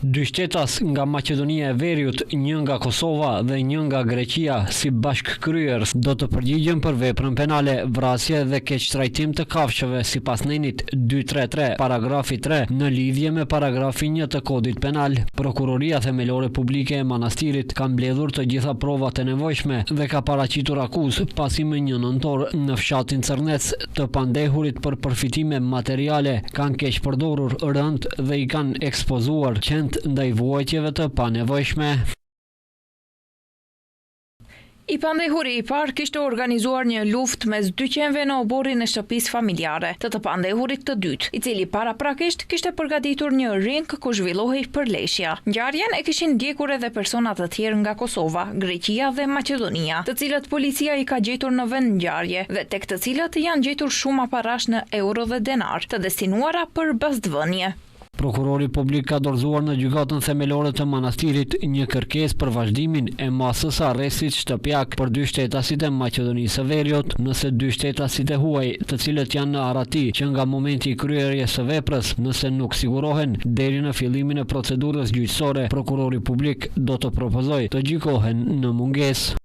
Dy shtetas nga Maqedonia e Veriut, një nga Kosova dhe një nga Greqia, si bashkëkryerës, do të përgjigjen për veprën penale, vrasje dhe keqtrajtim të kafshëve sipas nenit 233, paragrafi 3, në lidhje me paragrafi 1 të Kodit Penal. Prokuroria Themelore Publike e Manastirit ka mbledhur të gjitha provat e nevojshme dhe ka paraqitur akuzë pasi më 1 nëntor në fshatin Cërnec të pandehurit për përfitime materiale kanë keq përdorur rënd dhe i kanë ekspozuar qend ndaj vuajtjeve të panevojshme. I pandehuri i parë kishte organizuar një luftë mes dy qenve në oborrin e shtëpisë familjare të pandehurit të dytë, i cili paraprakisht kishte përgatitur një ring ku zhvillohej përleshja. Ngjarjen e kishin ndjekur edhe persona të tjerë nga Kosova, Greqia dhe Maqedonia, të cilët policia i ka gjetur në vend ngjarje dhe tek të cilët janë gjetur shuma parash në euro dhe denar, të destinuara për bazëdhënie. Prokurori publik ka dorëzuar në gjykatën themelore të Manastirit një kërkesë për vazhdimin e masës së arrestit shtëpiak për dy shtetasit e Maqedonisë së Veriut, nëse dy shtetasit e huaj, të cilët janë në arati që nga momenti i kryerjes së veprës, nëse nuk sigurohen deri në fillimin e procedurës gjyqësore, prokurori publik do të propozojë të gjykohen në mungesë.